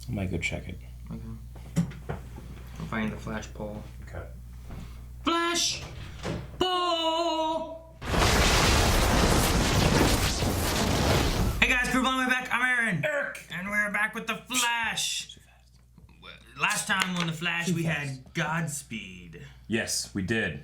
I might go check it. Okay. I'll find the flash poll. Okay. Flash poll! Hey guys, Group on the way back. I'm Aaron. Eric! And we're back with the Flash. Last time on the Flash, we had Godspeed. Yes, we did.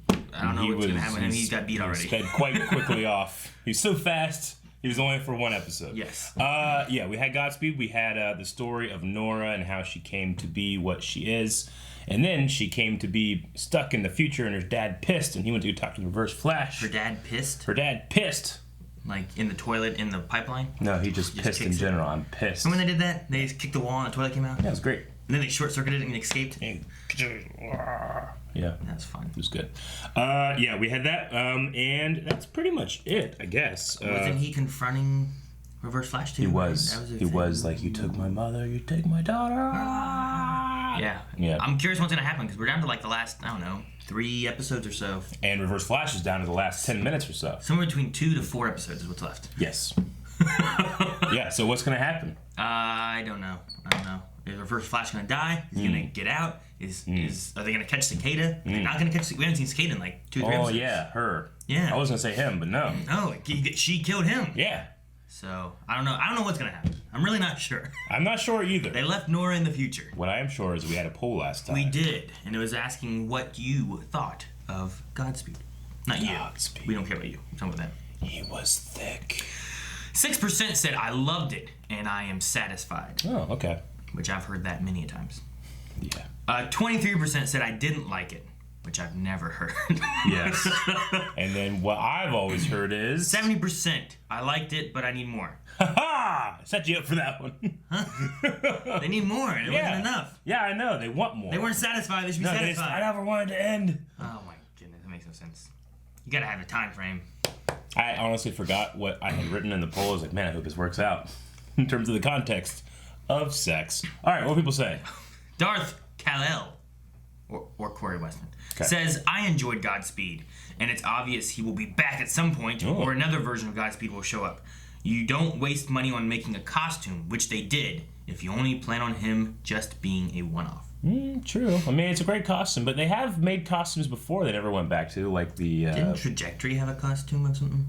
I don't know what's going to happen to him. He's got beat already. He sped quite quickly off. He was so fast. He was only for one episode. Yes. Yeah, we had Godspeed. We had the story of Nora and how she came to be what she is. And then she came to be stuck in the future and her dad pissed and he went to talk to the Reverse Flash. Her dad pissed? Her dad pissed. Like in the toilet, in the pipeline? No, he just pissed in general. I'm pissed. And when they did that, they just kicked the wall and the toilet came out? Yeah, it was great. And then they short-circuited it and escaped? Yeah. That's fun. It was good. Yeah, we had that. And that's pretty much it, I guess. Wasn't he confronting Reverse Flash too? He was. He was like, you took my mother, you take my daughter. Yeah. Yeah. I'm curious what's going to happen because we're down to like the last, I don't know, 3 episodes or so. And Reverse Flash is down to the last 10 minutes or so. Somewhere between 2 to 4 episodes is what's left. Yes. Yeah, so what's going to happen? I don't know. Is Reverse Flash going to die? Is he going to get out? Are they going to catch Cicada? They're not going to catch Cicada. We haven't seen Cicada in like 2 or 3 episodes. Oh, yeah, her. Yeah. I was going to say him, but no. No, she killed him. Yeah. So, I don't know. I don't know what's going to happen. I'm really not sure. I'm not sure either. They left Nora in the future. What I am sure is we had a poll last time. We did, and it was asking what you thought of Godspeed. Not you. Godspeed. We don't care about you. I'm talking about them. He was thick. 6% said, I loved it, and I am satisfied. Oh, okay. Which I've heard that many times. Yeah. 23% said, I didn't like it, which I've never heard. Yes. And then what I've always heard is... 70%, I liked it, but I need more. Ha-ha! Set you up for that one. They need more. It wasn't enough. Yeah, I know. They want more. They weren't satisfied. They should be satisfied. I never wanted to end. Oh, my goodness. That makes no sense. You gotta have a time frame. I honestly forgot what I had written in the poll. I was like, man, I hope this works out in terms of the context of sex. All right, what do people say? Darth Kal-El, or Corey Westman, says, I enjoyed Godspeed, and it's obvious he will be back at some point, or another version of Godspeed will show up. You don't waste money on making a costume, which they did, if you only plan on him just being a one-off. True. I mean, it's a great costume, but they have made costumes before they never went back to, like the... Didn't Trajectory have a costume of something?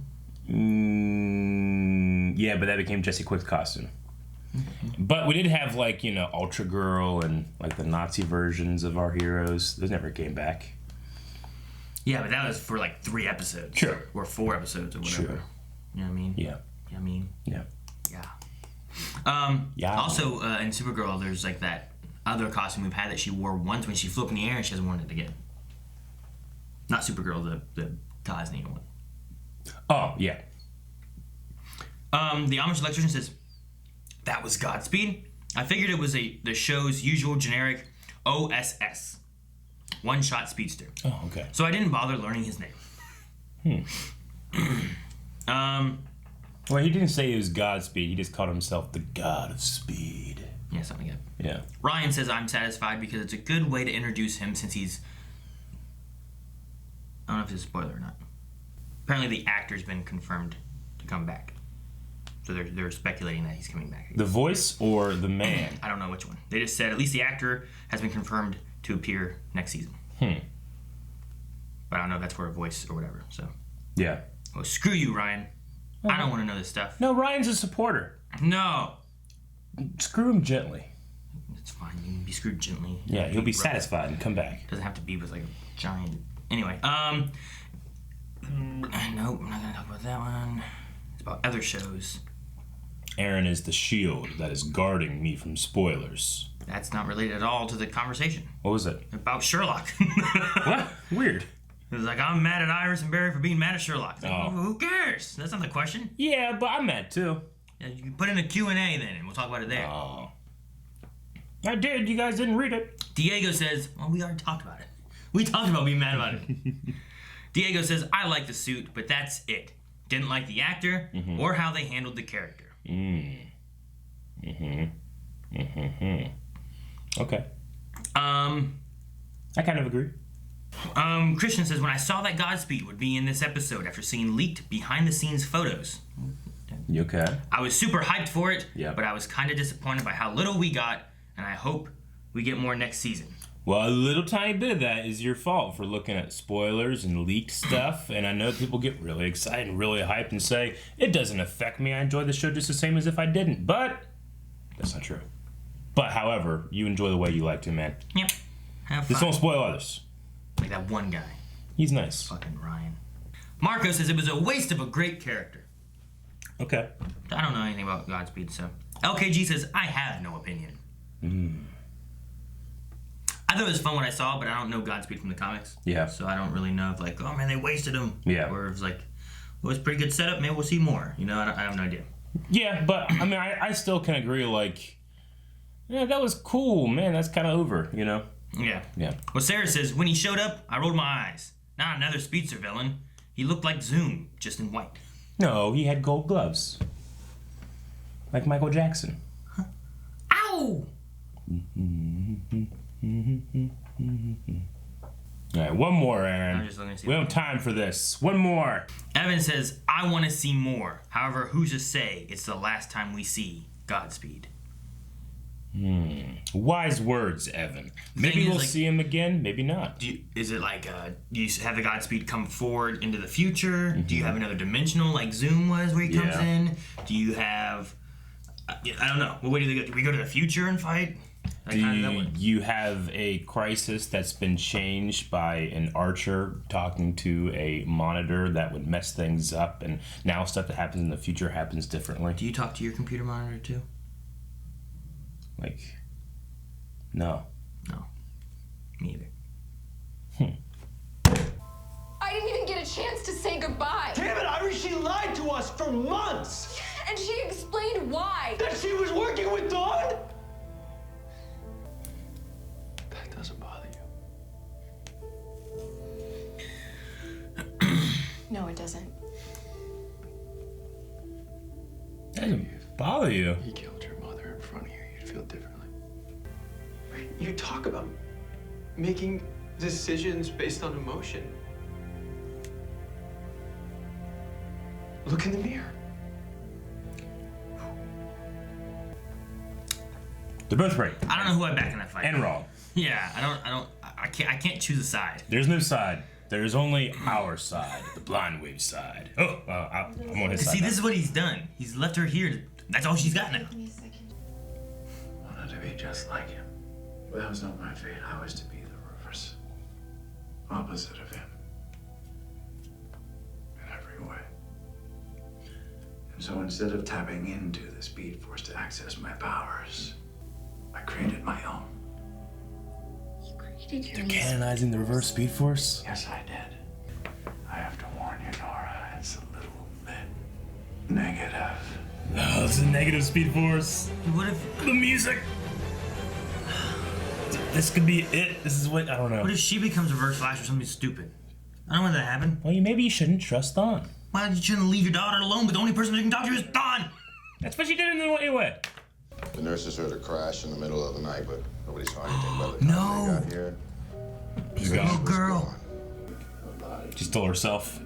Yeah, but that became Jesse Quick's costume. But we did have, like, you know, Ultra Girl and, like, the Nazi versions of our heroes. Those never came back. Yeah, but that was for, like, 3 episodes. Sure. Or 4 episodes or whatever. Sure. You know what I mean? Yeah. You know what I mean? Yeah. Yeah. Yeah. Also, in Supergirl, there's, like, that other costume we've had that she wore once when she flew up in the air and she hasn't worn it again. Not Supergirl, the Gosney one. Oh, yeah. The Amish electrician says, that was Godspeed. I figured it was the show's usual generic OSS. One-shot speedster. Oh, okay. So I didn't bother learning his name. Well, he didn't say he was Godspeed. He just called himself the God of Speed. Yeah, something like that. Yeah. Ryan says, I'm satisfied because it's a good way to introduce him since he's... I don't know if it's a spoiler or not. Apparently the actor's been confirmed to come back. So they're speculating that he's coming back. The voice or the man? I don't know which one. They just said at least the actor has been confirmed to appear next season. But I don't know if that's for a voice or whatever. So Yeah. well, screw you, Ryan. I don't want to know this stuff. No, Ryan's a supporter. No. Screw him gently. It's fine. You can be screwed gently. Yeah, he'll be satisfied and come back. Doesn't have to be with like a giant. Anyway, nope, I'm not gonna talk about that one. It's about other shows. Aaron is the shield that is guarding me from spoilers. That's not related at all to the conversation. What was it? About Sherlock. What? Weird. It was like, I'm mad at Iris and Barry for being mad at Sherlock. Like, Oh. who cares? That's not the question. Yeah, but I'm mad too. Yeah, you can put in a Q&A then, and we'll talk about it there. Oh. I did. You guys didn't read it. Diego says, well, we already talked about it. We talked about being mad about it. Diego says, I like the suit, but that's it. Didn't like the actor or how they handled the character. Okay. I kind of agree. Christian says, when I saw that Godspeed would be in this episode after seeing leaked behind-the-scenes photos. You okay? I was super hyped for it, Yeah. but I was kind of disappointed by how little we got, and I hope we get more next season. Well, a little tiny bit of that is your fault for looking at spoilers and leaked stuff, and I know people get really excited and really hyped and say, it doesn't affect me, I enjoy the show just the same as if I didn't, but that's not true. But, however, you enjoy the way you liked him, man. Yep. Have fun. Just don't spoil others. Like that one guy. He's nice. Fucking Ryan. Marco says it was a waste of a great character. Okay. I don't know anything about Godspeed, so. LKG says, I have no opinion. I thought it was fun when I saw it, but I don't know Godspeed from the comics. Yeah. So I don't really know if, like, oh man, they wasted him. Yeah. Or if it's like, well, it's a pretty good setup, maybe we'll see more. You know, I have no idea. Yeah, but, I mean, I still can agree, like, yeah, that was cool, man, that's kind of over, you know? Yeah. Yeah. Well, Sarah says, when he showed up, I rolled my eyes. Not another speedster villain. He looked like Zoom, just in white. No, he had gold gloves. Like Michael Jackson. Huh? Ow! All right, one more, Aaron. I'm just looking to see We don't have time for this. One more. Evan says, I want to see more. However, who's to say it's the last time we see Godspeed? Wise words, Evan. Maybe we'll see him again, maybe not. Is it like, do you have the Godspeed come forward into the future? Do you have another dimensional like Zoom was where he comes in? Do you have, I don't know. Well, where do they go? Do we go to the future and fight? Do you have a crisis that's been changed by an archer talking to a monitor that would mess things up, and now stuff that happens in the future happens differently? Do you talk to your computer monitor too? Like, no. No. Me either. I didn't even get a chance to say goodbye. Damn it, Iris, she lied to us for months! And she explained why. That she was working with Thawne? That doesn't bother you. No, it doesn't. That doesn't bother you. He killed your mother in front of you. You'd feel differently. You talk about making decisions based on emotion. Look in the mirror. They're both right. I don't know who I back in that fight. And wrong. Yeah, I can't choose a side. There's no side. There's only our side, the Blind Wave side. Oh, I'm on his side. See, now. this is what he's done. He's left her here. That's all she's got now. I wanted to be just like him. But that was not my fate. I was to be the reverse. Opposite of him. In every way. And so instead of tapping into the Speed Force to access my powers, I created my own. They're canonizing the reverse Speed Force? Yes, I did. I have to warn you, Nora, it's a little bit negative. No, this is a negative Speed Force. What if The music. This could be it. This is what, I don't know. What if she becomes Reverse Flash or something stupid? I don't want that to happen. Well, maybe you shouldn't trust Thawne. Why you shouldn't leave your daughter alone, but the only person who can talk to you is Thawne? That's what she did in the way. The nurses heard a crash in the middle of the night, but nobody saw anything by the time No. they got here. She's Little gone. girl. She stole herself.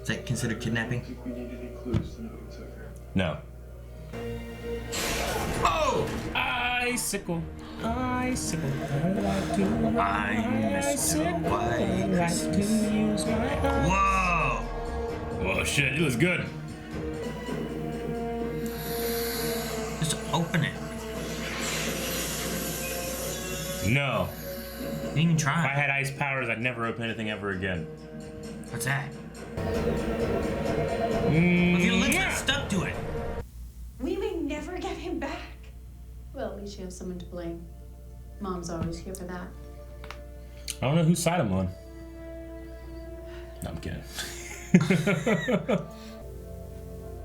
Is that considered kidnapping? We need any clues to know who took her. No. Oh! Icicle. Icicle. I like to I'm Mr. White. like to use my eyes. Whoa! Well, shit, it was good. Just open it. No. You didn't even If I try. had ice powers, I'd never open anything ever again. What's that? If your lips get stuck to it. We may never get him back. Well, at least you have someone to blame. Mom's always here for that. I don't know whose side I'm on. No, I'm kidding.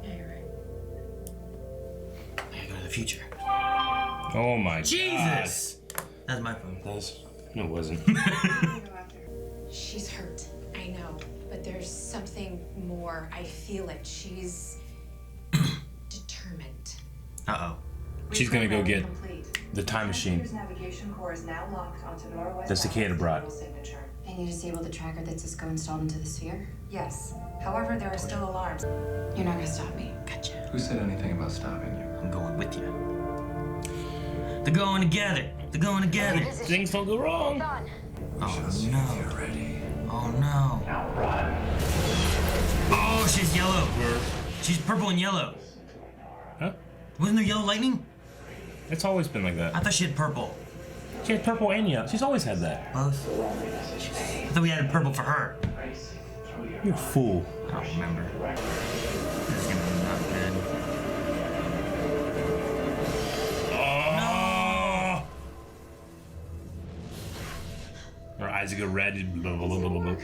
Yeah, you're right. I gotta go to the future. Oh my Jesus! That's my phone. God. No, it wasn't. She's hurt. I know. But there's something more. I feel it. She's determined. Uh-oh. She's gonna go get the time machine. Navigation core is now locked onto Norwest The cicada brought. signature. And you disable the tracker that Cisco installed into the sphere? Yes. However, there are still alarms. You're not gonna stop me. Gotcha. Who said anything about stopping you? I'm going with you. They're going together. They're going together. Things don't go wrong. Oh no. Oh no. Now run. Oh, she's yellow. She's purple and yellow. Huh? Wasn't there yellow lightning? It's always been like that. I thought she had purple. She had purple and yellow. She's always had that. Both? I thought we had purple for her. You're a fool. I don't remember. This game is not good. Oh! Her eyes go red. Blah, blah, blah, blah, blah.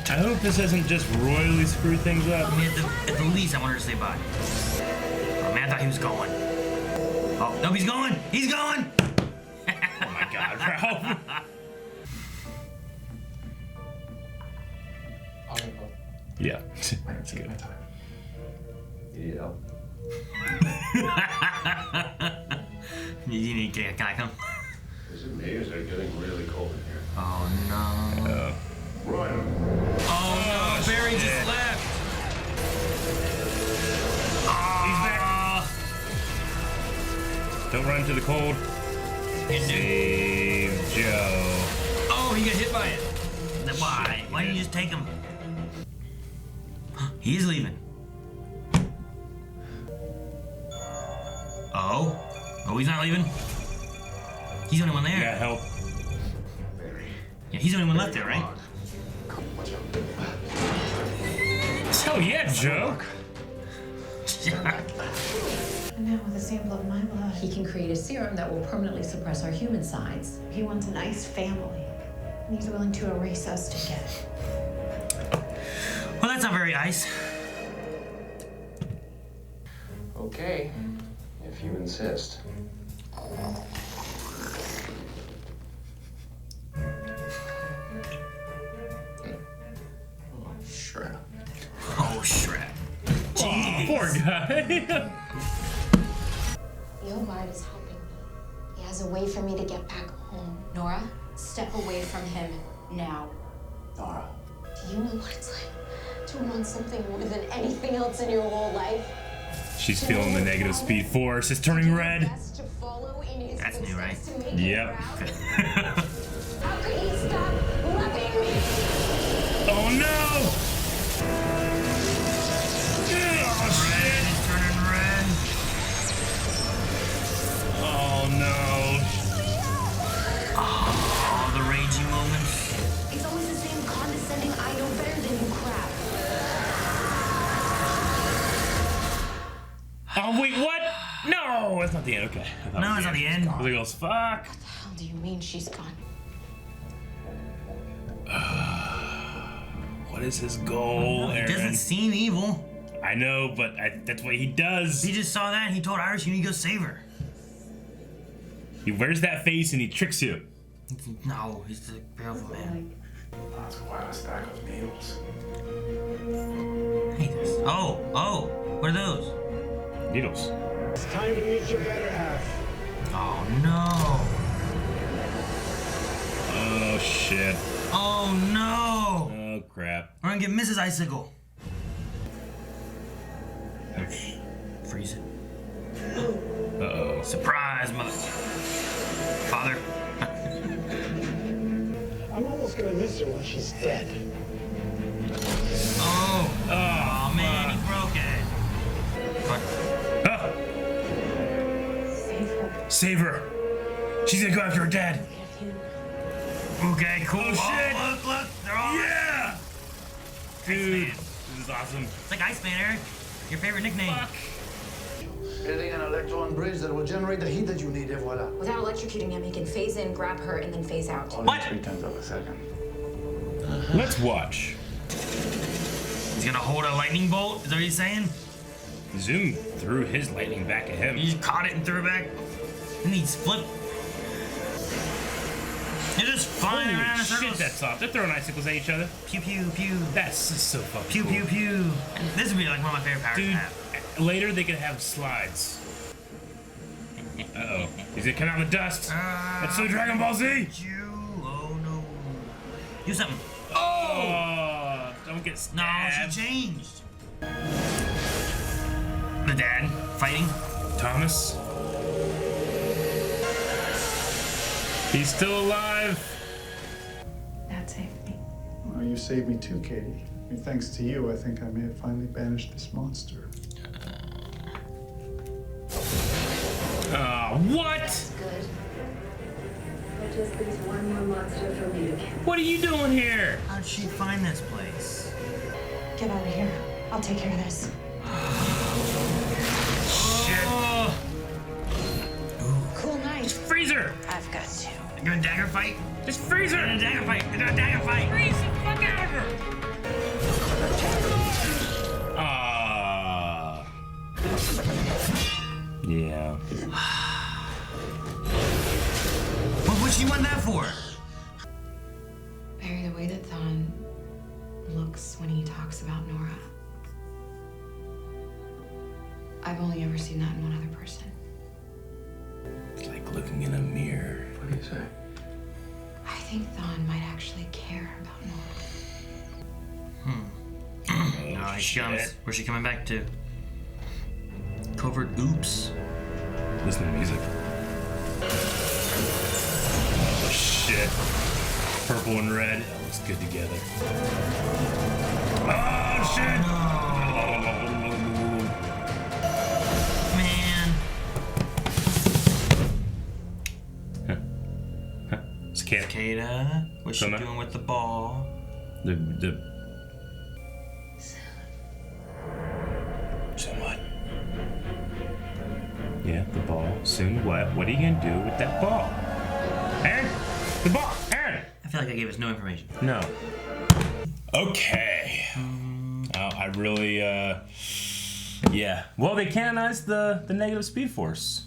I hope this doesn't just royally screw things up. I mean, at the least, I want her to stay by. Oh man, I thought he was going. Oh, no, he's going! He's going! Oh my god, Ralph. Yeah, that's good. Yeah. You need to, can I come? Is it me or is it getting really cold in here? Oh no. Run! Oh no, Barry just left! He's back. Don't run into the cold. Save Joe. Oh, he got hit by it. Why? Why didn't you just take him? He is leaving. Oh? Oh, he's not leaving? He's the only one there. Yeah, help. Yeah, he's the only one left there, right? Hell yeah, Joe. And now with a sample of my blood, he can create a serum that will permanently suppress our human sides. He wants a nice family, and he's willing to erase us to get it. Well, that's not very nice. Okay, if you insist. Shrap. Oh, Shrek. Jeez. Poor guy. Yogard is helping me. He has a way for me to get back home. Nora, step away from him now. Nora. Do you know what it's like to want something more than anything else in your whole life? She's feeling the negative speed force. It's turning red. That's new, right? Yep. How could he stop loving me? Oh no! Red is turning red. Oh no! Oh, the raging moments. It's always the same condescending I know better than you crap. Oh wait, what? No, that's not the end. Okay. No, it's not the end. He goes, fuck. What the hell do you mean she's gone? What is his goal, He Aaron? doesn't seem evil. I know, but that's what he does. He just saw that and he told Iris you need to go save her. He wears that face and he tricks you. No, he's the beautiful man. That's quite a stack of needles. Hey, this. Oh, what are those? Needles. It's time to meet your better half. Oh no. Oh shit. Oh no. Oh crap. We're gonna get Mrs. Icicle. Freeze it. Uh-oh. Surprise, mother. Father. I'm almost gonna miss her when she's dead. Oh man, he broke it. What? Ah! Save her. She's gonna go after her dad. Okay, cool. Oh, shit. Look, they're all. Yeah! Dude, Iceman. this is awesome. It's like Iceman, Eric. Your favorite nickname. Fuck. Building an electron bridge that will generate the heat that you need, et voila. Without electrocuting him, he can phase in, grab her, and then phase out. Only What? 0.3 of a second. Let's watch. He's gonna hold a lightning bolt. Is that what he's saying? Zoom threw his lightning back at him. He just caught it and threw it back. And he's flipped. They're just flying around in Holy shit, circles. that's soft. They're throwing icicles at each other. Pew pew pew. That's just so fucking Pew cool. pew pew. And this would be like one of my favorite powers to Dude, have. later they could have slides. Uh-oh. He's gonna come out in the dust. That's so Dragon Ball Z. Oh no. Do something. Oh! Don't get No, stabbed. she changed. The dad fighting. Thomas. He's still alive. That saved me. Well, you saved me too, Katie. I mean, thanks to you, I think I may have finally banished this monster. What? Good. That just leaves one more monster for me to kill. What are you doing here? How'd she find this place? Get out of here. I'll take care of this. Shit. Cool night. Just freeze her. I've got to. You gonna dagger fight? Just freeze her. You're gonna dagger fight. You're gonna dagger fight. Freeze the fuck out of her. Yeah. What'd she want that for? Barry, the way that Thawne looks when he talks about Nora, I've only ever seen that in one other person. It's like looking in a mirror. What do you say? I think Thawne might actually care about Nora. Oh, Here she shit. comes. Where's she coming back to? Covert oops. Listen to the music. Oh, shit. Purple and red. That looks good together. Oh, shit. Man. Cicada. What's she doing with the ball? Soon what? Yeah, the ball. Soon what? What are you gonna do with that ball? Aaron? The ball! Aaron! I feel like I gave us no information. No. Okay. I really, yeah. Well, they canonized the negative Speed Force.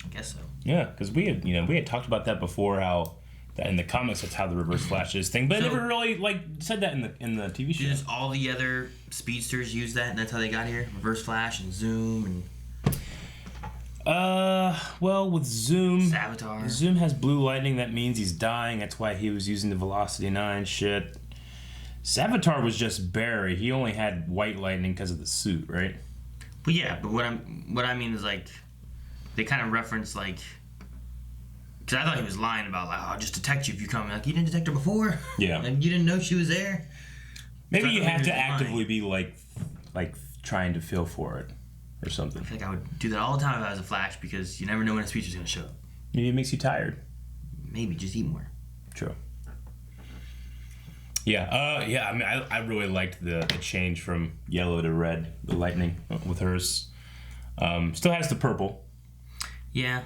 I guess so. Yeah, because we had talked about that before, how that in the comics that's how the Reverse Flash is thing, but So, it never really said that in the TV show. Just all the other speedsters use that, and that's how they got here. Reverse Flash and Zoom and. Well, with Zoom, Savitar. Zoom has blue lightning. That means he's dying. That's why he was using the Velocity 9 shit. Savitar was just Barry. He only had white lightning because of the suit, right? But yeah, but what I mean is like, they kind of reference like, because I thought he was lying about like, oh, I'll just detect you if you come. Like, you didn't detect her before. Yeah. Like, you didn't know she was there. Maybe So you have to lying. actively be like trying to feel for it or something. I feel like I would do that all the time if I was a Flash, because you never know when a speedster's gonna show up. Maybe it makes you tired. Maybe just eat more. True. Yeah, yeah. I mean, I really liked the change from yellow to red, the lightning with hers. Still has the purple. Yeah,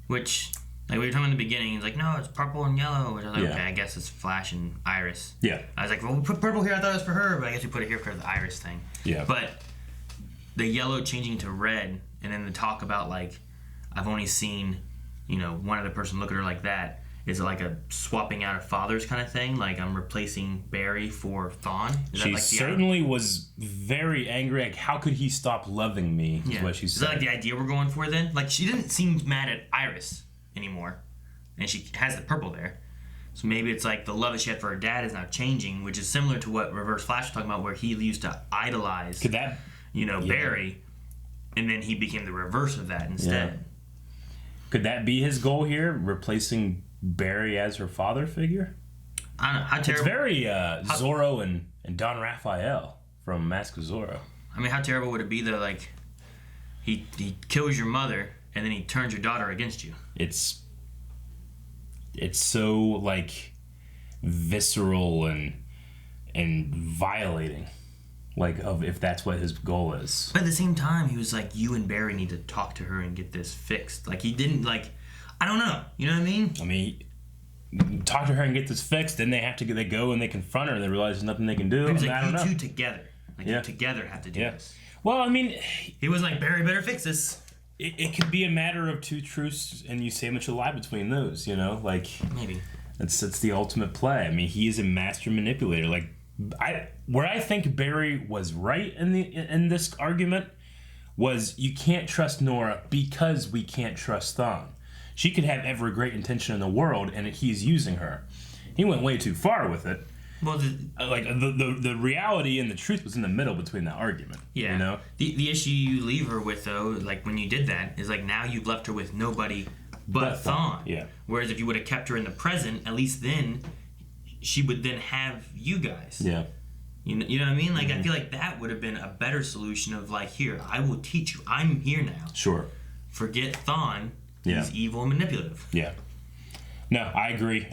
which like we were talking in the beginning, it's like no, it's purple and yellow. Which I was like, Yeah. okay, I guess it's Flash and Iris. Yeah. I was like, well, we put purple here. I thought it was for her, but I guess we put it here for the Iris thing. Yeah. But the yellow changing to red, and then the talk about like, I've only seen, one other person look at her like that. Is it like a swapping out of fathers kind of thing? Like I'm replacing Barry for Thawne? Is She that like certainly was very angry. Like, how could he stop loving me? Is what she Is said. that like the idea we're going for then? Like she didn't seem mad at Iris anymore, and she has the purple there. So maybe it's like the love that she had for her dad is now changing, which is similar to what Reverse Flash was talking about, where he used to idolize, Could that, Barry, and then he became the reverse of that instead. Yeah. Could that be his goal here? Replacing Barry as her father figure? I don't know. How terrible. It's very Zorro and Don Raphael from Mask of Zorro. I mean, how terrible would it be though? Like, he kills your mother and then he turns your daughter against you. It's so like visceral and violating, like of if that's what his goal is. But at the same time, he was like, you and Barry need to talk to her and get this fixed. Like he didn't like. I don't know. You know what I mean? I mean, talk to her and get this fixed. Then they go and they confront her and they realize there's nothing they can do. He was I like, don't you know. two together. Like you together have to do this. Well, I mean, he wasn't like, Barry better fix this. It could be a matter of two truths, and you say much a lie between those. Like maybe that's the ultimate play. I mean, he is a master manipulator. Like where I think Barry was right in this argument was you can't trust Nora because we can't trust Thawne. She could have every great intention in the world, and he's using her. He went way too far with it. Well, the reality and the truth was in the middle between that argument. Yeah. You know? The issue you leave her with, though, like when you did that, is like now you've left her with nobody but Thawne. Yeah. Whereas if you would have kept her in the present, at least then she would then have you guys. Yeah. You know what I mean? Like, I feel like that would have been a better solution of, like, here, I will teach you. I'm here now. Sure. Forget Thawne. Yeah. He's evil and manipulative. Yeah. No, I agree.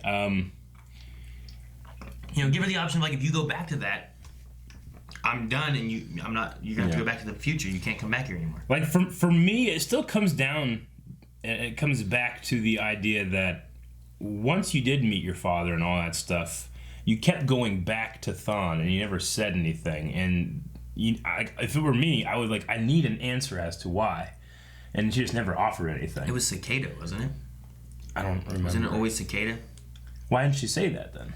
You know, give her the option of, like, if you go back to that, I'm done, and you're gonna have to go back to the future. You can't come back here anymore. Like, for me, it still comes down, it comes back to the idea that once you did meet your father and all that stuff, you kept going back to Thawne, and you never said anything. And if it were me, I would I need an answer as to why. And she just never offered anything. It was Cicada, wasn't it? I don't remember. Wasn't it always Cicada? Why didn't she say that then?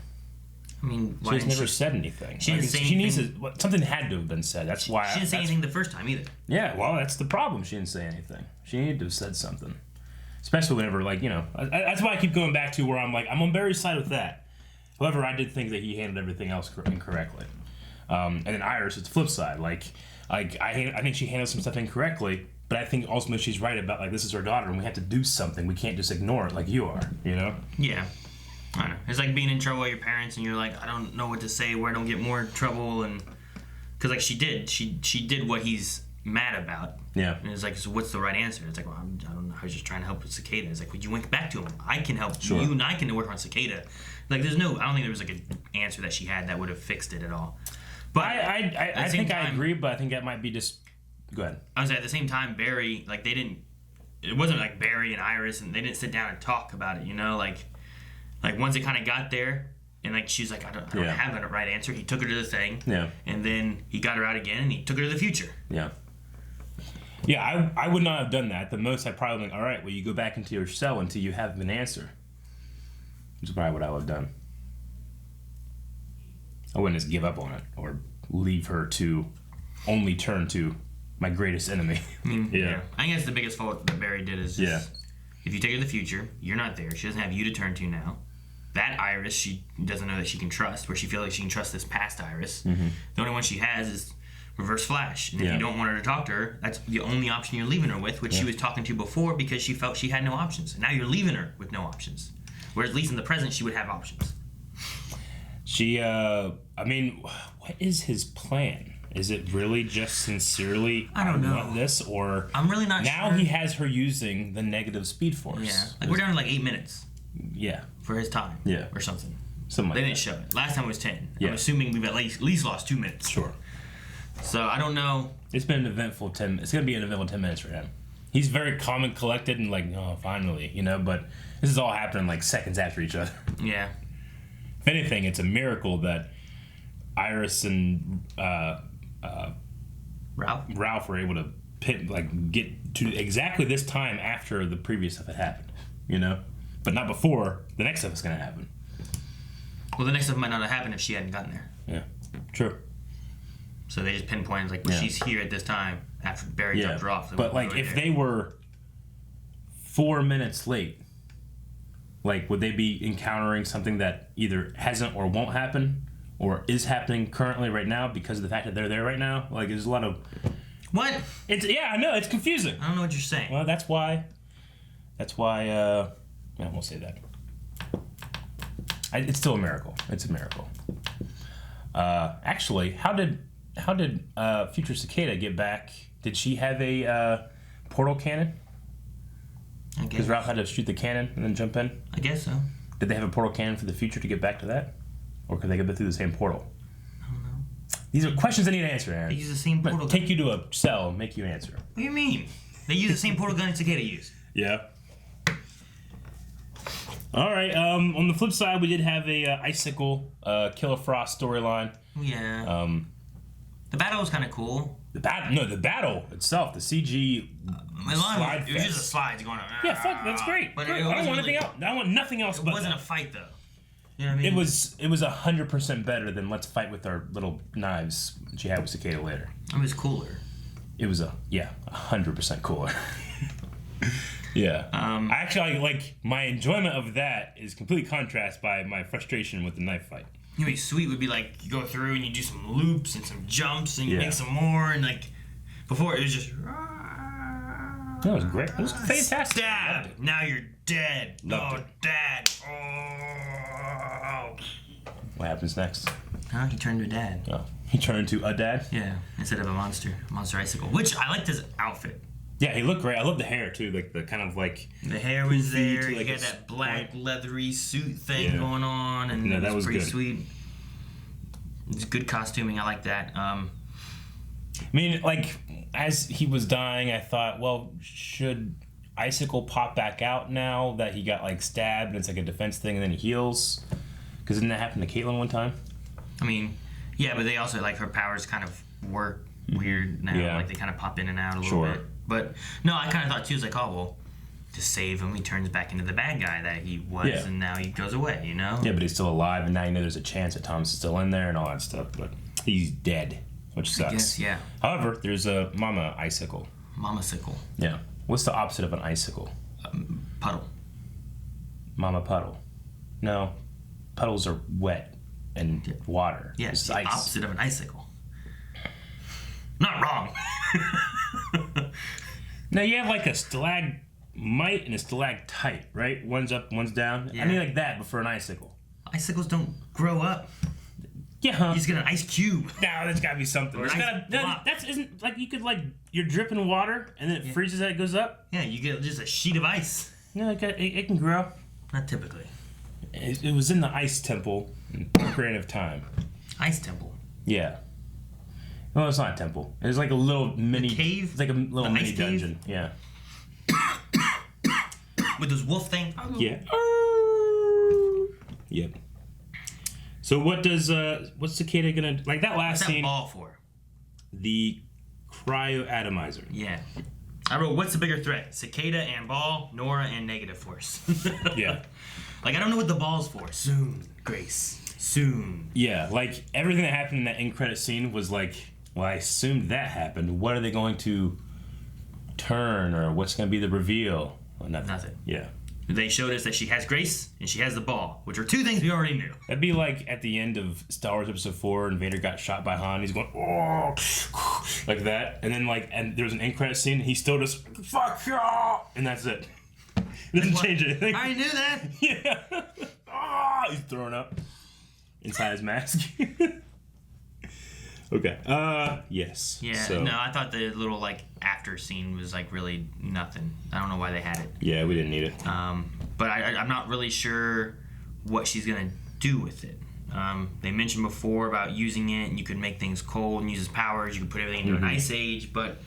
I mean, she just never said anything. She didn't say anything. Something had to have been said. That's why. She didn't say anything the first time either. Yeah, well, that's the problem. She didn't say anything. She needed to have said something. Especially whenever, that's why I keep going back to where I'm on Barry's side with that. However, I did think that he handled everything else incorrectly. And then Iris, it's the flip side. I think she handled some stuff incorrectly, but I think ultimately she's right about, this is our daughter, and we have to do something. We can't just ignore it like you are, you know? Yeah. I know. It's like being in trouble with your parents, and you're like, I don't know what to say where I don't get more trouble, and... Because, she did what he's mad about. Yeah. And it's like, so what's the right answer? It's like, well, I don't know. I was just trying to help with Cicada. It's like, would you wink back to him? I can help you, and I can work on Cicada. I don't think there was an answer that she had that would have fixed it at all. But I think I agree, but I think that might be just... Go ahead. I was at the same time, Barry, they didn't... It wasn't like Barry and Iris, and they didn't sit down and talk about it, you know? Like once it kind of got there, and she's like, I don't have a right answer. He took her to the thing. Yeah. And then he got her out again, and he took her to the future. Yeah. Yeah, I would not have done that. The most, I'd probably all right, well, you go back into your cell until you have an answer. Which is probably what I would have done. I wouldn't just give up on it or leave her to only turn to my greatest enemy. Yeah. I think that's the biggest fault that Barry did is just, if you take her to the future, you're not there. She doesn't have you to turn to now. That Iris, she doesn't know that she can trust, where she feels like she can trust this past Iris. Mm-hmm. The only one she has is Reverse Flash. And if you don't want her to talk to her, that's the only option you're leaving her with, which she was talking to before because she felt she had no options. And now you're leaving her with no options. Whereas at least in the present, she would have options. What is his plan? Is it really just sincerely, I don't know, want this, or I'm really not now sure. He has her using the negative speed force. Yeah, we're down to 8 minutes. Yeah, for his time. Yeah, or something. Something. They didn't show it. Last time it was 10. Yeah. I'm assuming we've at least lost 2 minutes. Sure. So I don't know. It's been an eventful 10. It's gonna be an eventful 10 minutes for him. He's very calm and collected and oh, finally, But this is all happening seconds after each other. Yeah. If anything, it's a miracle that Iris and Ralph were able to get to exactly this time after the previous stuff had happened, but not before the next stuff is going to happen. Well, the next stuff might not have happened if she hadn't gotten there. Yeah, true. So they just pinpointed she's here at this time after Barry dropped her off. But if they were 4 minutes late, would they be encountering something that either hasn't or won't happen? Or is happening currently right now because of the fact that they're there right now? There's a lot of... What? I know, it's confusing. I don't know what you're saying. Well, that's why, I won't say that. It's still a miracle. It's a miracle. Actually, how did Future Cicada get back? Did she have a portal cannon? I guess. Because Ralph had to shoot the cannon and then jump in? I guess so. Did they have a portal cannon for the future to get back to that? Or could they get through the same portal? I don't know. These are questions I need to answer, Aaron. They use the same portal gun. Take you to a cell and make you answer. What do you mean? They use the same portal gun that Cicada used. Yeah. All right. On the flip side, we did have a Icicle Killer Frost storyline. Yeah. The battle was kind of cool. The battle itself, the CG slide it was just a slides going on. Yeah, fuck, that's great. But I don't want anything else. I want nothing else. It but wasn't that. a fight though. You know what I mean? It was 100% better than let's fight with our little knives she had with Cicada later. It was cooler. It was 100% cooler. Yeah. Actually, like my enjoyment of that is completely contrast by my frustration with the knife fight. You know, sweet would be like you go through and you do some loops and some jumps and you make some more and like before it was just. That was great. It was fantastic. Stab. Now you're dead. Loved it. Dad. Oh. What happens next? Huh? He turned to a dad. Oh, he turned to a dad? Yeah, instead of a monster icicle. Which I liked his outfit. Yeah, he looked great. I love the hair too, like the kind of like the hair was there. Like he had that black leathery suit thing going on, and that was pretty good. Sweet. It's good costuming. I like that. I mean, like as he was dying, I thought, well, should Icicle pop back out now that he got like stabbed and it's like a defense thing, and then he heals? Because didn't that happen to Caitlin one time? I mean, yeah, but they also like her powers kind of work weird now. Yeah. Like they kind of pop in and out a little bit. But no, I kind of thought too, was like, oh well, to save him, he turns back into the bad guy that he was, and now he goes away. You know? Yeah, but he's still alive, and now you know there's a chance that Thomas is still in there and all that stuff. But he's dead, which sucks. I guess, yeah. However, there's a Mama Icicle. Mama sickle. Yeah. What's the opposite of an icicle? Puddle. Mama puddle. No, puddles are wet and water. Yeah, it's it's the ice. opposite of an icicle. Not wrong. Now you have like a stalagmite and a stalactite, right? One's up, one's down. Yeah. I mean like that, but for an icicle. Icicles don't grow up. Yeah, huh? You just get an ice cube. No, there's gotta be something. Or There's an ice block. that isn't like you could like you're dripping water and then it freezes as it goes up. Yeah, you get just a sheet of ice. No, it can grow. Not typically. It was in the ice temple in Ocarina of Time. Ice temple. Yeah. Well, it's not a temple. It's like a little mini cave. It's like a little mini ice dungeon. Yeah. With those wolf thing. Yeah. Yep. So what does what's Cicada gonna like that last What's that scene? ball for? The cryoatomizer. Yeah. I wrote, what's the bigger threat? Cicada and ball, Nora and negative force. Yeah. Like I don't know what the ball's for. Soon, Grace. Soon. Yeah, like everything that happened in that end credit scene was like, well, I assumed that happened. What are they going to turn, or what's going to be the reveal? Well, nothing. Yeah. They showed us that she has Grace and she has the ball, which are two things we already knew. That'd be like at the end of Star Wars Episode 4 and Vader got shot by Han. He's going, oh, like that. And then and there's an end credit scene. He still just, fuck y'all. And that's it. It doesn't change anything. I knew that. Yeah. Oh, he's throwing up inside his mask. Okay. Yes. Yeah. So, no, I thought the little like after scene was like really nothing. I don't know why they had it. Yeah, we didn't need it. But I'm not really sure what she's gonna do with it. They mentioned before about using it, and you could make things cold and use its powers. You could put everything into an ice age, but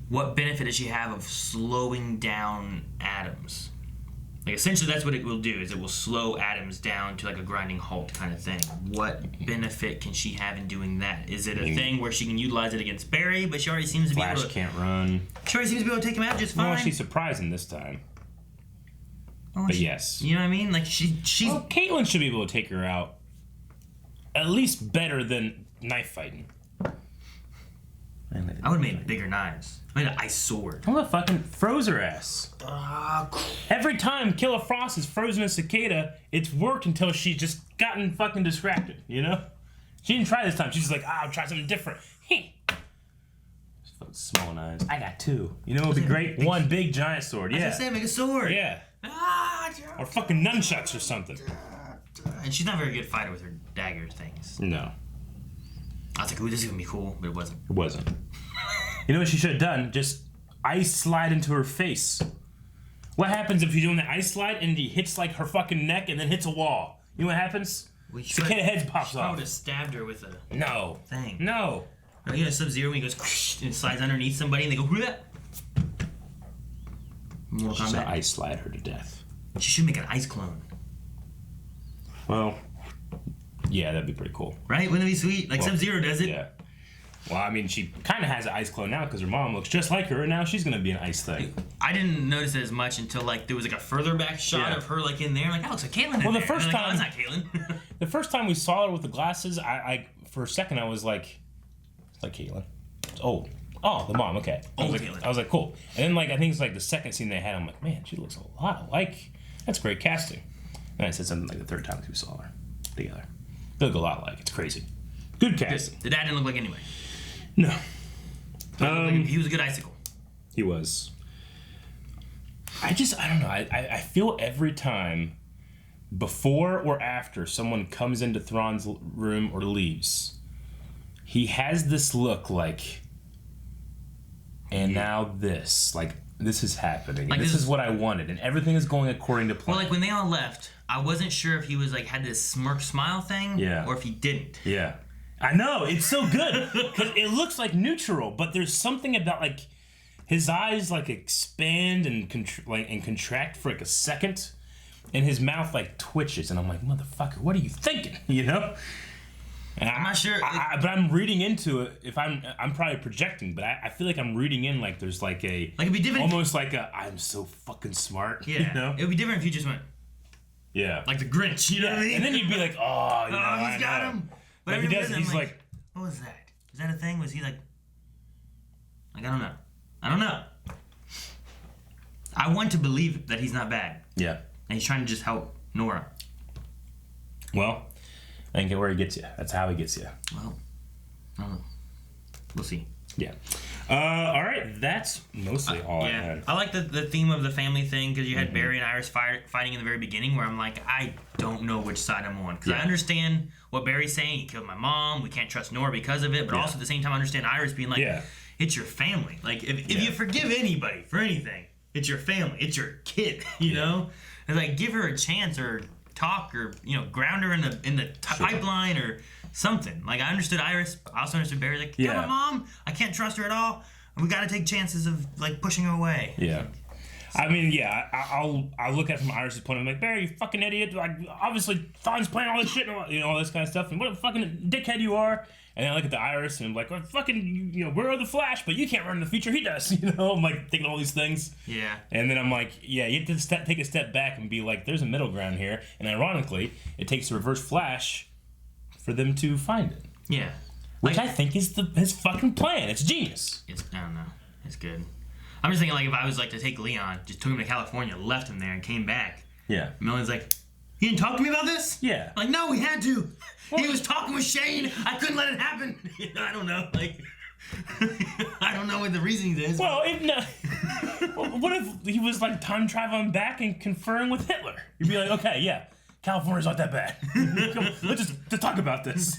what benefit does she have of slowing down atoms? Like essentially, that's what it will do. Is it will slow atoms down to like a grinding halt kind of thing. What benefit can she have in doing that? Is it a thing where she can utilize it against Barry, but she already seems to be able to? Flash can't run. She already seems to be able to take him out just fine. Well, she's surprising this time. Oh, but yes. You know what I mean? Like she's. Well, Caitlin should be able to take her out. At least better than knife fighting. I would have made bigger knives. I made an ice sword. I would have fucking froze her ass. Every time Killer Frost has frozen a cicada, it's worked until she's just gotten fucking distracted, you know? She didn't try this time. She's just like, I'll try something different. Fucking small knives. I got two. You know what would be great? One big giant sword. Yeah. I was gonna say, make a sword. Yeah. Or fucking nunchucks or something. And she's not a very good fighter with her dagger things. No. I was like, ooh, this is gonna be cool, but it wasn't. It wasn't. You know what she should have done? Just ice slide into her face. What happens if you're doing the ice slide and he hits like her fucking neck and then hits a wall? You know what happens? Cicada head pops off. I would have stabbed her with a thing. No. You know Sub-Zero when he goes and slides underneath somebody and they go Mortal She's Kombat. ice slide her to death. She should make an ice clone. Well, yeah, that'd be pretty cool. Right? Wouldn't it be sweet? Like Sub-Zero does it. Yeah. Well, I mean, she kind of has an ice clone now because her mom looks just like her, and now she's gonna be an ice thing. I didn't notice it as much until like there was like a further back shot of her like in there. Like that looks like Caitlyn. Well, the there. first Like, time, oh, that's not Caitlyn. The first time we saw her with the glasses, I for a second I was like, it's like Caitlyn. Oh, the mom. Okay. I was like, cool. And then like I think it's like the second scene they had. I'm like, man, she looks a lot alike. That's great casting. And I said something like the third time we saw her together. They look a lot alike. It's crazy. Good casting. The dad didn't look like anyway. No. He was a good Icicle. He was. I don't know. I feel every time before or after someone comes into Thawne's room or leaves, he has this look like, and now this. Like, this is happening. Like, this is what I wanted. And everything is going according to plan. Well, like, when they all left, I wasn't sure if he was, like, had this smirk smile thing. Yeah. Or if he didn't. Yeah. I know. It's so good. Because it looks, like, neutral. But there's something about, like, his eyes, like, expand and contract for, like, a second. And his mouth, like, twitches. And I'm like, motherfucker, what are you thinking? You know? And I'm not sure. But I'm reading into it. If I'm probably projecting, but I feel like I'm reading in like there's like a it'd be different. Almost like a I'm so fucking smart. Yeah. You know? It would be different if you just went. Yeah. Like the Grinch, you know what I mean? And then you'd be like, oh, he's got him. But he does. He's like, what was that? Is that a thing? Was he like? I don't know. I want to believe that he's not bad. Yeah. And he's trying to just help Nora. Well. I think where he gets you. That's how he gets you. Well, I don't know. We'll see. Yeah. All right. That's mostly all I had. I like the theme of the family thing because you had Barry and Iris fighting in the very beginning where I'm like, I don't know which side I'm on. Because I understand what Barry's saying. He killed my mom. We can't trust Nora because of it. But also at the same time, I understand Iris being like, it's your family. Like, if you forgive anybody for anything, it's your family. It's your kid, you know? And like, give her a chance or talk or ground her in the pipeline or something. Like I understood Iris, I also understood Barry. Like, my mom, I can't trust her at all. We got to take chances of like pushing her away. Yeah, I mean, I'll look at it from Iris' point. I'm like, Barry, you fucking idiot! Like, obviously, Thawne's playing all this shit, and all this kind of stuff. And what a fucking dickhead you are! And then I look at the Iris, and I'm like, well, fucking, we're the Flash, but you can't run in the future. He does, I'm like thinking all these things. Yeah. And then I'm like, you have to take a step back and be like, there's a middle ground here. And ironically, it takes a reverse Flash for them to find it. Yeah. Which I think is his fucking plan. It's genius. I don't know. It's good. I'm just thinking like if I was like to take Leon, just took him to California, left him there, and came back. Yeah. Million's like, you didn't talk to me about this? Yeah. Like, no, we had to. Well, he was talking with Shane. I couldn't let it happen. I don't know. Like, I don't know what the reasoning is. Well, what if he was like time traveling back and conferring with Hitler? You'd be like, okay, yeah, California's not that bad. Let's just talk about this,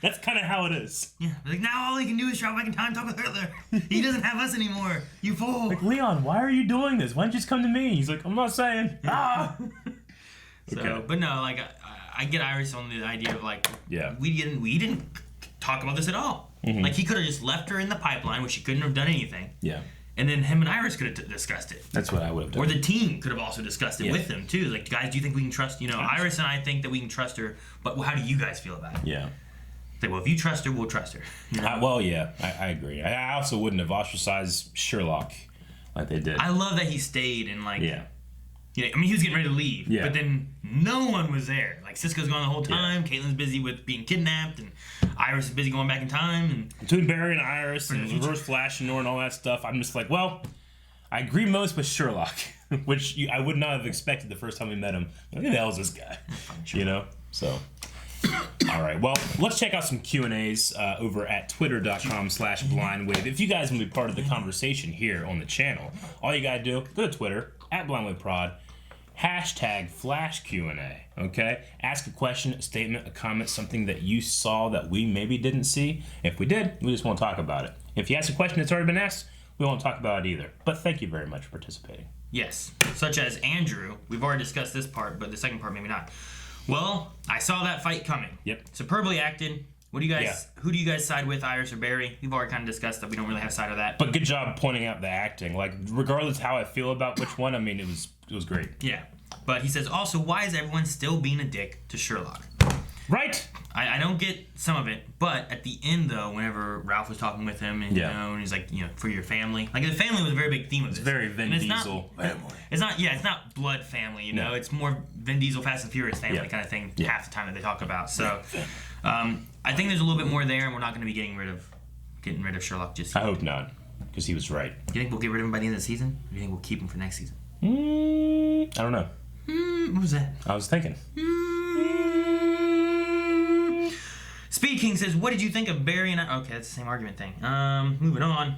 That's kind of how it is. Yeah, like now all he can do is travel back in time and talk with Hitler. He doesn't have us anymore. You fool. Like, Leon, why are you doing this? Why don't you just come to me? He's like, I'm not saying. So, but no, like I get Iris on the idea of like, we didn't talk about this at all. Mm-hmm. Like he could have just left her in the pipeline, which he couldn't have done anything. Yeah. And then him and Iris could have discussed it. That's what I would have done. Or the team could have also discussed it with them too. Like, guys, do you think we can trust? Iris and I think that we can trust her, but how do you guys feel about it? Yeah. Like, well, if you trust her, we'll trust her. I agree. I also wouldn't have ostracized Sherlock like they did. I love that he stayed and like. Yeah. Yeah, I mean, he was getting ready to leave, but then no one was there. Like, Cisco's gone the whole time. Yeah. Caitlin's busy with being kidnapped, and Iris is busy going back in time. And between Barry and Iris and Reverse Flash and Nora and all that stuff, I'm just like, well, I agree most with Sherlock, which I would not have expected the first time we met him. Who the hell is this guy? So. All right, well, let's check out some Q&As over at twitter.com/blindwave. If you guys want to be part of the conversation here on the channel, all you got to do, go to Twitter, @blindwaveprod, #FlashQ&A, okay? Ask a question, a statement, a comment, something that you saw that we maybe didn't see. If we did, we just want to talk about it. If you ask a question that's already been asked, we won't talk about it either. But thank you very much for participating. Yes, such as Andrew. We've already discussed this part, but the second part maybe not. Well, I saw that fight coming. Yep. Superbly acted. What do you guys? Who do you guys side with, Iris or Barry? We've already kind of discussed that we don't really have a side of that. But good job pointing out the acting. Like, regardless how I feel about which one, I mean, it was great. Yeah. But he says also, why is everyone still being a dick to Sherlock? Right. I don't get some of it, but at the end though, whenever Ralph was talking with him, and and he's like, for your family. Like the family was a very big theme of this. It's very Vin Diesel family. It's not blood family, No. It's more Vin Diesel Fast and Furious family kind of thing. Half the time that they talk about. So, I think there's a little bit more there, and we're not going to be getting rid of getting rid of Sherlock just I yet. hope not, because he was right. Do you think we'll get rid of him by the end of the season? Or do you think we'll keep him for next season? I don't know. What was that? I was thinking. Speed King says, what did you think of Barry and I? Okay, that's the same argument thing. Moving on.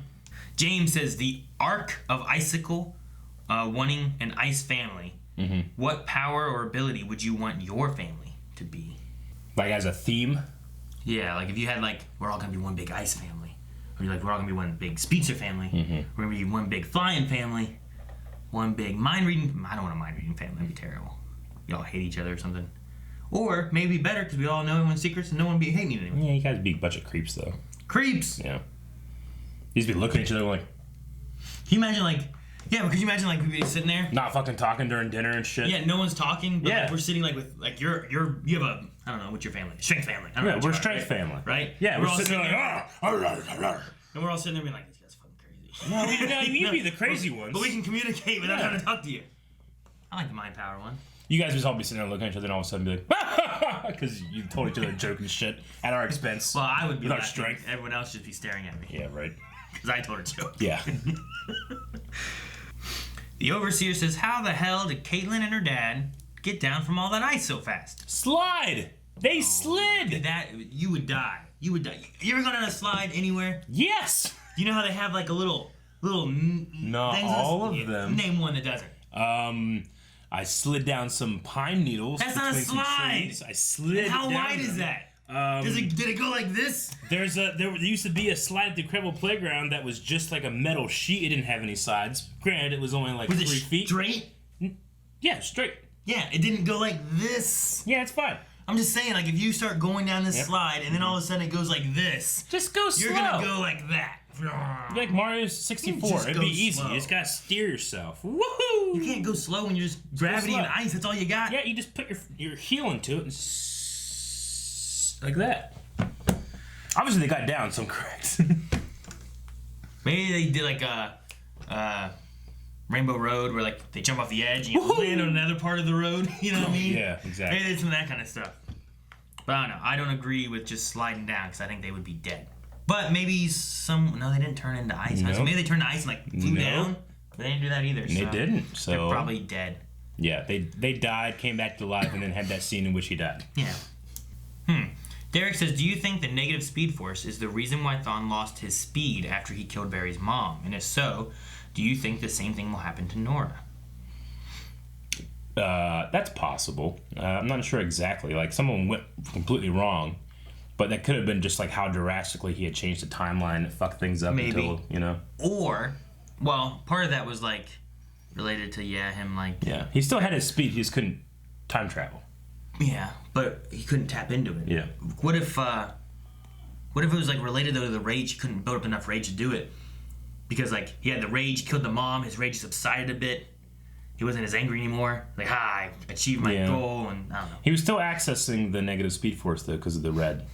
James says, the arc of Icicle wanting an ice family. What power or ability would you want your family to be? Like as a theme? Yeah, like if you had like, we're all going to be one big ice family. Or you're like, we're all going to be one big speedster family. We're going to be one big flying family. One big mind reading. I don't want a mind reading family. That'd be terrible. You all hate each other or something. Or maybe better because we all know everyone's secrets and no one be hating you anymore. Yeah, you guys be a bunch of creeps though. Creeps! Yeah. You just be looking at each other like. Can you imagine like. Yeah, but could you imagine like we'd be sitting there? Not fucking talking during dinner and shit. Yeah, no one's talking. But Yeah. like, we're sitting like with like you have a I don't know what's your family? Strength family. I don't know Yeah, what we're you are, strength right? family. Right? Yeah, we're all sitting there like. and we're all sitting there being like, this guy's fucking crazy. No, you'd be the crazy ones. But we can communicate without having to talk to you. I like the mind power one. You guys just all be sitting there looking at each other and all of a sudden be like, because you told each other a joke and shit at our expense. Well, I would be with our laughing. strength. Everyone else just be staring at me. Yeah, right. Because I told a joke. Yeah. The Overseer says, how the hell did Caitlin and her dad get down from all that ice so fast? Slide! They slid! That you would die. You would die. You ever gone on a slide anywhere? Yes! You know how they have like a little Not things all of them. Name one that doesn't. I slid down some pine needles. That's not a between some slide. trees. I slid And how down wide them. is that? Did it go like this? There used to be a slide at the Credible Playground that was just like a metal sheet. It didn't have any sides. Granted, it was only like Was 3 it feet. straight? Yeah, straight. Yeah, it didn't go like this. Yeah, it's fine. I'm just saying, like, if you start going down this slide and then all of a sudden it goes like this, just go slow. You're gonna go like that. Like Mario 64. Just It'd go be easy. slow. You just gotta steer yourself. Woohoo! You can't go slow when you're just gravity and ice. That's all you got. Yeah, you just put your heel into it and like that. Obviously, they got down, so I'm correct. Maybe they did like a Rainbow Road where like they jump off the edge and you land on another part of the road. You know what I mean? Yeah, exactly. Maybe they did some of that kind of stuff. But I don't know. I don't agree with just sliding down because I think they would be dead. But maybe no, they didn't turn into ice. Nope. So maybe they turned to ice and like flew Nope. down. But they didn't do that either. And they didn't. So they're probably dead. Yeah, they died, came back to life, and then had that scene in which he died. Yeah. Derek says, do you think the negative speed force is the reason why Thawne lost his speed after he killed Barry's mom? And if so, do you think the same thing will happen to Nora? That's possible. I'm not sure exactly. Like, someone went completely wrong, but that could have been just like how drastically he had changed the timeline and fucked things up until, you know. Or, well, part of that was like related to, him like... Yeah, he still had his speed, he just couldn't time travel. Yeah, but he couldn't tap into it. Yeah. What if it was like related though to the rage? He couldn't build up enough rage to do it because like he had the rage, killed the mom. His rage subsided a bit. He wasn't as angry anymore. Like, I achieved my goal, and I don't know. He was still accessing the negative speed force though because of the red.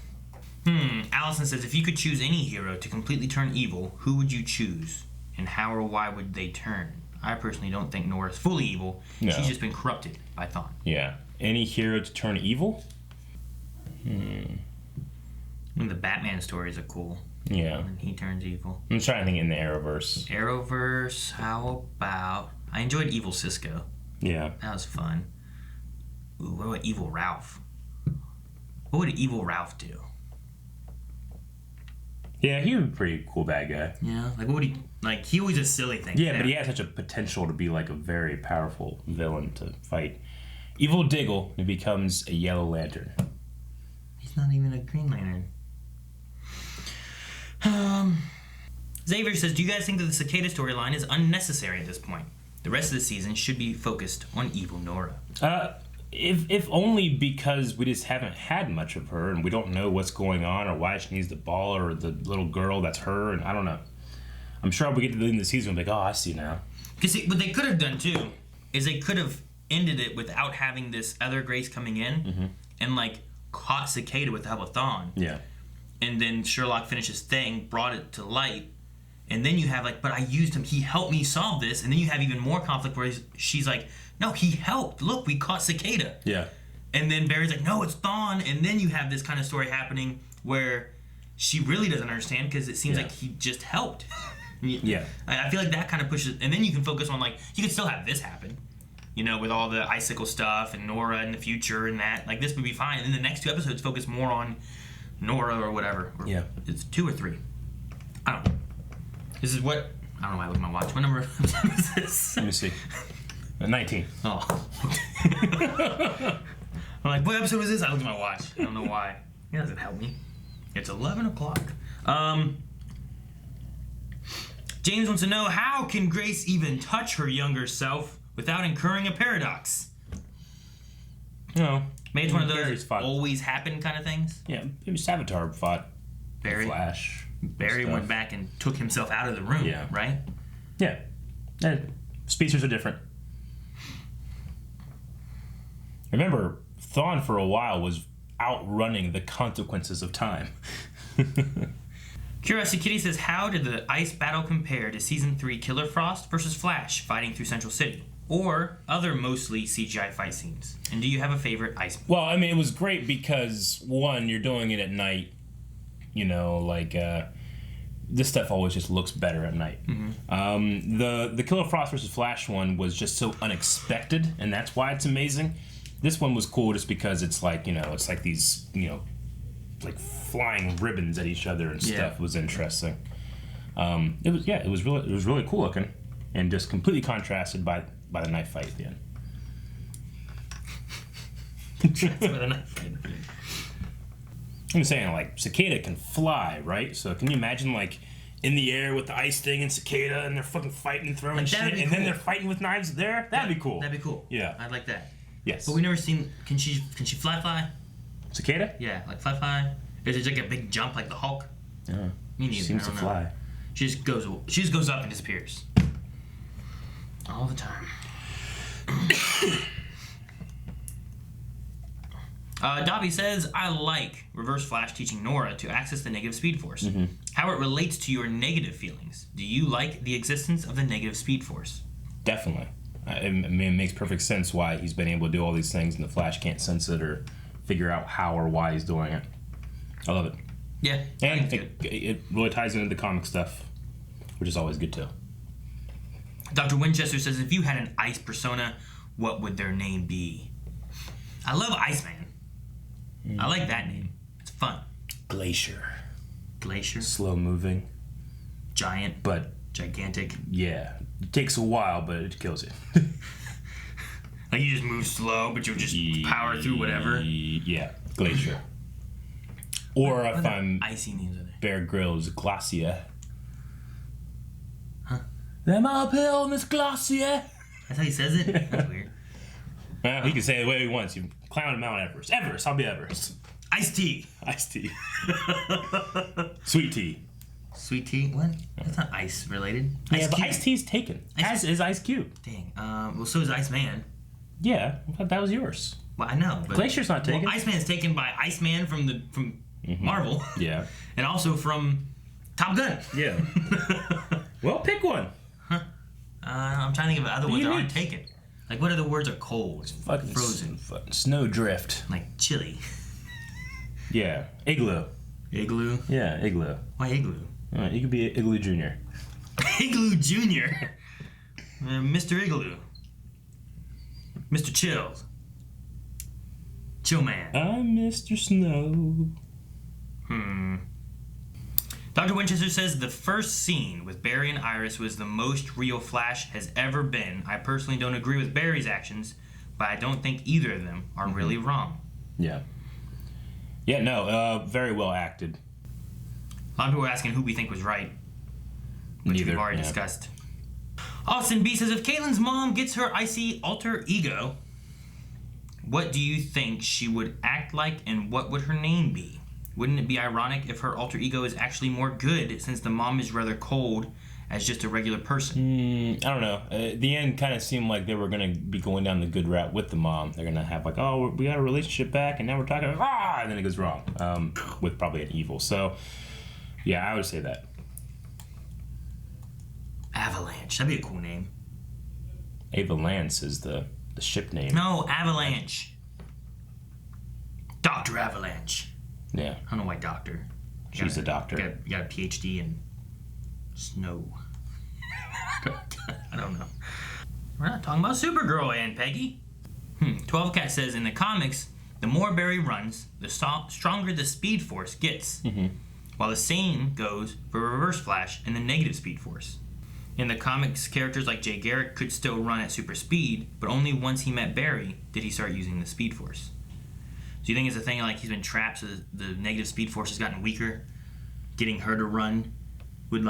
Allison says, if you could choose any hero to completely turn evil, who would you choose, and how or why would they turn? I personally don't think Nora's fully evil. No. She's just been corrupted by Thawne. Yeah. Any hero to turn evil? I mean, the Batman stories are cool. Yeah. When he turns evil. I'm trying to think in the Arrowverse. Arrowverse, how about... I enjoyed Evil Cisco. Yeah. That was fun. Ooh, what about Evil Ralph? What would Evil Ralph do? Yeah, he was a pretty cool bad guy. Yeah, like what would he... Like, he always a silly thing. Yeah, but he had such a potential to be like a very powerful villain to fight. Evil Diggle, he becomes a Yellow Lantern. He's not even a Green Lantern. Xavier says, do you guys think that the Cicada storyline is unnecessary at this point? The rest of the season should be focused on evil Nora. If only because we just haven't had much of her and we don't know what's going on or why she needs the ball or the little girl that's her, and I don't know. I'm sure we get to the end of the season and be like, oh, I see now. Because what they could have done too is they could have ended it without having this other Grace coming in and like caught Cicada with the help of Thawne. Yeah. And then Sherlock finished his thing, brought it to light, and then you have like, but I used him, he helped me solve this, and then you have even more conflict where she's like, no, he helped. Look, we caught Cicada. Yeah. And then Barry's like, no, it's Thawne. And then you have this kind of story happening where she really doesn't understand because it seems like he just helped. Yeah. I feel like that kind of pushes, and then you can focus on, like, you can still have this happen, you know, with all the Icicle stuff and Nora in the future and that. Like, this would be fine. And then the next 2 episodes focus more on Nora or whatever. Or it's 2 or 3. I don't know. This is what, I don't know why I look at my watch. What number is this? Let me see. 19. Oh. I'm like, what episode was this? I looked at my watch. I don't know why. It doesn't help me. It's 11 o'clock. James wants to know, how can Grace even touch her younger self without incurring a paradox? No. Maybe it's one of those always happen kind of things. Yeah, maybe Savitar fought Barry. Flash. Barry went back and took himself out of the room, right? Yeah. And species are different. Remember, Thawne for a while was outrunning the consequences of time. Curiosity Kitty says, how did the ice battle compare to Season 3 Killer Frost versus Flash fighting through Central City? Or other mostly CGI fight scenes? And do you have a favorite ice battle? Well, I mean, it was great because, one, you're doing it at night. You know, like, this stuff always just looks better at night. Mm-hmm. The Killer Frost versus Flash one was just so unexpected, and that's why it's amazing. This one was cool just because it's like, you know, it's like these, you know, like flying ribbons at each other and stuff. It was interesting. It was really cool looking, and just completely contrasted by the knife fight at the end. I'm saying, like, Cicada can fly, right? So can you imagine, like, in the air with the ice thing and Cicada, and they're fucking fighting and throwing shit, and then they're fighting with knives there? That'd be cool. That'd be cool. Yeah. I'd like that. Yes. But we never seen, can she fly? Cicada? Yeah, like fly. Is it like a big jump like the Hulk? Yeah. Me neither. She seems to fly. She just goes up and disappears. All the time. Dobby says, I like Reverse Flash teaching Nora to access the negative Speed Force. Mm-hmm. How it relates to your negative feelings. Do you like the existence of the negative Speed Force? Definitely. I mean, it makes perfect sense why he's been able to do all these things and the Flash can't sense it or figure out how or why he's doing it. I love it. Yeah. And it really ties into the comic stuff, which is always good too. Dr. Winchester says, if you had an ice persona, what would their name be? I love Iceman. I like that name. It's fun. Glacier. Slow moving. Giant. But gigantic. Yeah. It takes a while, but it kills it. Like you just move slow, but you'll just power through whatever. Yeah. Glacier. Or if I'm icy names are there? Bear Grylls, Glacier. Huh? Them uphill, Miss Glacier. That's how he says it? That's weird. Well, he can say it the way he wants. You clown Mount Everest. Everest, I'll be Everest. Iced tea. Sweet tea. Sweet tea? What? That's not ice related. Yeah, but iced tea's taken. As is Ice Cube. Dang. Well, so is Iceman. Yeah, I thought that was yours. Well, I know. But Glacier's not taken. Well, Iceman's taken by Iceman from Marvel. Yeah. And also from Top Gun. Yeah. Well, pick one. Huh? I'm trying to think of other ones that aren't taken. Like, what other words are cold? Fucking frozen. Snowdrift. Like chili. Yeah. Igloo. Igloo? Yeah, Igloo. Why Igloo? You could be Igloo Jr. Igloo Jr.? Mr. Igloo. Mr. Chills. Chill Man. I'm Mr. Snow. Dr. Winchester says the first scene with Barry and Iris was the most real Flash has ever been. I personally don't agree with Barry's actions, but I don't think either of them are really wrong. Yeah. Yeah, no, very well acted. A lot of people are asking who we think was right, which we've already discussed. Austin B says, if Caitlin's mom gets her icy alter ego, what do you think she would act like and what would her name be? Wouldn't it be ironic if her alter ego is actually more good since the mom is rather cold as just a regular person? I don't know. The end kind of seemed like they were going to be going down the good route with the mom. They're going to have like, oh, we got a relationship back and now we're talking, and then it goes wrong with probably an evil. So, yeah, I would say that. Avalanche. That'd be a cool name. Avalanche is the ship name. No, Avalanche. Dr. Avalanche. Yeah. I don't know why Doctor. She's a doctor. You got a PhD in snow. I don't know. We're not talking about Supergirl, Aunt Peggy. 12 Cat says in the comics, the more Barry runs, the stronger the Speed Force gets. While the same goes for Reverse Flash and the negative Speed Force. In the comics, characters like Jay Garrick could still run at super speed, but only once he met Barry did he start using the Speed Force. Do you think it's a thing like he's been trapped, so the negative Speed Force has gotten weaker? Getting her to run would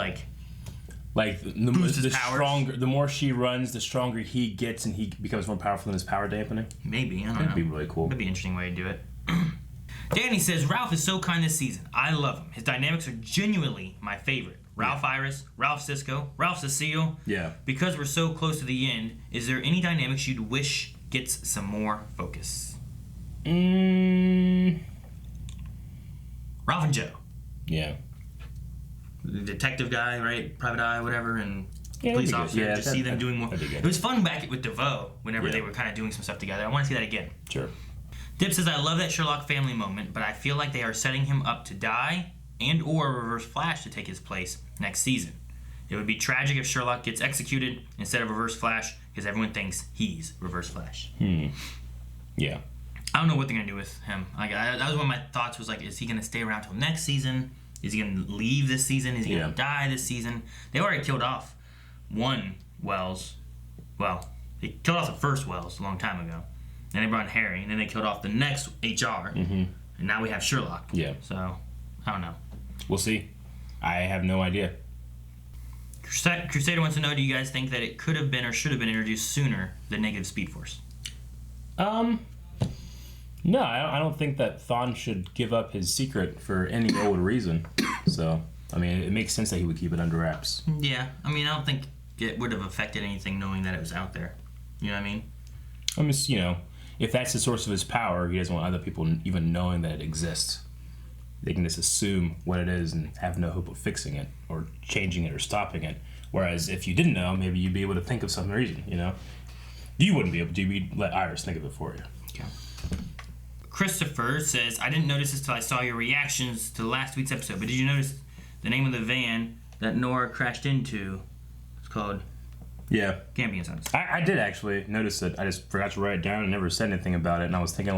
the stronger, the more she runs, the stronger he gets, and he becomes more powerful than his power dampening. Maybe, I don't know. That'd be really cool. That'd be an interesting way to do it. Danny says Ralph is so kind this season. I love him. His dynamics are genuinely my favorite. Ralph Iris, Ralph Cisco, Ralph Cecile. Yeah. Because we're so close to the end, is there any dynamics you'd wish gets some more focus? Ralph and Joe. Yeah. The detective guy, right? Private eye, whatever, and Yeah, police officer. Yeah, just see them doing more. It was fun back with DeVoe whenever they were kind of doing some stuff together. I want to see that again. Sure. Dip says, I love that Sherlock family moment, but I feel like they are setting him up to die and or Reverse Flash to take his place next season. It would be tragic if Sherlock gets executed instead of Reverse Flash because everyone thinks he's Reverse Flash. Yeah. I don't know what they're going to do with him. That was one of my thoughts was like, is he going to stay around till next season? Is he going to leave this season? Is he going to die this season? They already killed off one Wells. Well, they killed off the first Wells a long time ago. Then they brought in Harry, and then they killed off the next HR. And now we have Sherlock. Yeah. So, I don't know. We'll see. I have no idea. Crusader wants to know, do you guys think that it could have been or should have been introduced sooner, the negative Speed Force? No, I don't think that Thawne should give up his secret for any old reason. So, I mean, it makes sense that he would keep it under wraps. Yeah. I mean, I don't think it would have affected anything knowing that it was out there. You know what I mean? I mean, if that's the source of his power, he doesn't want other people even knowing that it exists. They can just assume what it is and have no hope of fixing it or changing it or stopping it. Whereas if you didn't know, maybe you'd be able to think of some reason, You wouldn't be able to. You'd let Iris think of it for you. Okay. Christopher says, I didn't notice this till I saw your reactions to last week's episode, but did you notice the name of the van that Nora crashed into? It's called... Yeah. Campion Sons. I did actually notice it. I just forgot to write it down and never said anything about it. And I was thinking,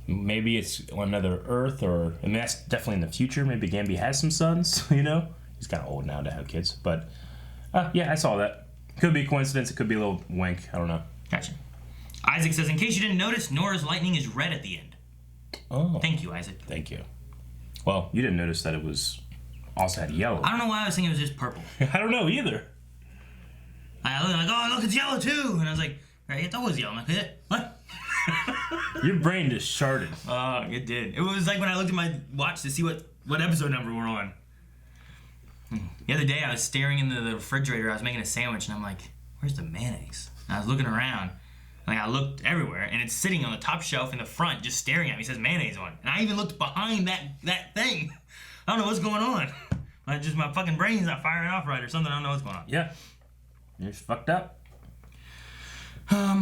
maybe it's on another Earth, or... I mean, that's definitely in the future. Maybe Gambi has some sons, He's kind of old now to have kids. But, yeah, I saw that. Could be a coincidence. It could be a little wink. I don't know. Gotcha. Isaac says, in case you didn't notice, Nora's lightning is red at the end. Oh. Thank you, Isaac. Thank you. Well, you didn't notice that it was... also had yellow. I don't know why I was thinking it was just purple. I don't know either. I was like, oh, look, it's yellow too. And I was like, right, it's always yellow. I'm like, what? Your brain just sharded. It did. It was like when I looked at my watch to see what episode number we're on. The other day, I was staring into the refrigerator. I was making a sandwich, and I'm like, where's the mayonnaise? And I was looking around. I looked everywhere, and it's sitting on the top shelf in the front, just staring at me. It says mayonnaise on it. And I even looked behind that thing. I don't know what's going on. My fucking brain's not firing off right or something. I don't know what's going on. Yeah. You're fucked up. All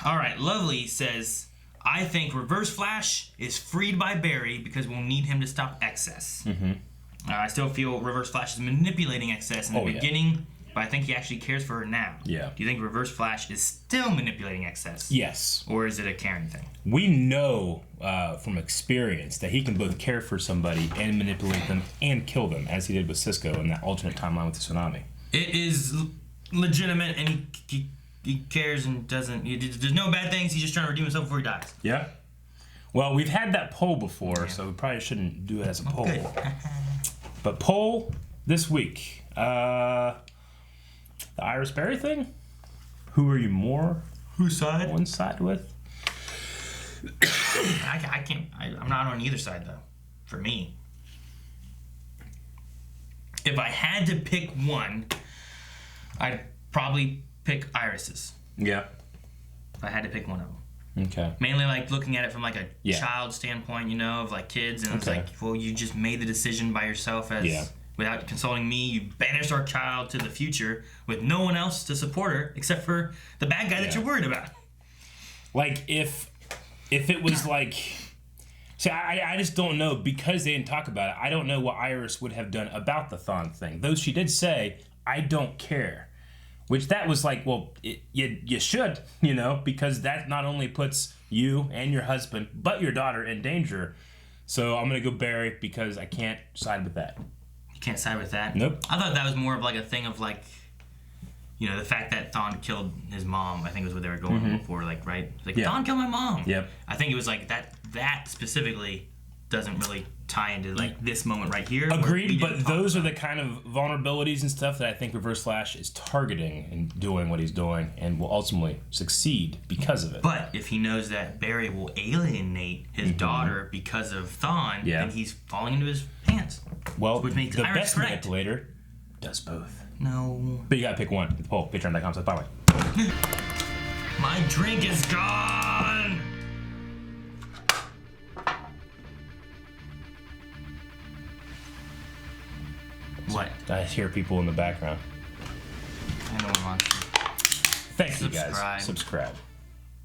right. Lovely says, I think Reverse Flash is freed by Barry because we'll need him to stop excess. I still feel Reverse Flash is manipulating excess in the beginning, but I think he actually cares for her now. Yeah. Do you think Reverse Flash is still manipulating excess? Yes. Or is it a Karen thing? We know from experience that he can both care for somebody and manipulate them and kill them, as he did with Cisco in that alternate timeline with the tsunami. It is legitimate, and he cares and doesn't... There's no bad things. He's just trying to redeem himself before he dies. Yeah. Well, we've had that poll before, so we probably shouldn't do it as a poll. Good. But poll this week. The Iris Berry thing? Who are you more? Whose side? One side with? I can't... I'm not on either side, though. For me. If I had to pick one, I'd probably pick Iris's. Yeah. If I had to pick one of them. Okay. Mainly looking at it from a child standpoint, of kids, and it's well, you just made the decision by yourself without consulting me. You banished our child to the future with no one else to support her except for the bad guy that you're worried about. If it was See, I just don't know, because they didn't talk about it. I don't know what Iris would have done about the Thawne thing. Though she did say, I don't care. Which that was like, well, you should, you know, because that not only puts you and your husband, but your daughter in danger. So I'm going to go Barry because I can't side with that. You can't side with that? Nope. I thought that was more of like a thing of like, you know, the fact that Thawne killed his mom, I think was what they were going for, like, right? Like, Thawne killed my mom. Yep. I think it was like that specifically doesn't really tie into like this moment right here. Agreed, but those are the kind of vulnerabilities and stuff that I think Reverse Flash is targeting and doing what he's doing and will ultimately succeed because of it. But if he knows that Barry will alienate his daughter because of Thawne, then he's falling into his hands. Well, which makes the Iris best correct. manipulator does both. No. But you gotta pick one. The poll, patreon.com/byway. My drink is gone! What? I hear people in the background. I know what I'm on. Thank you guys. Subscribe.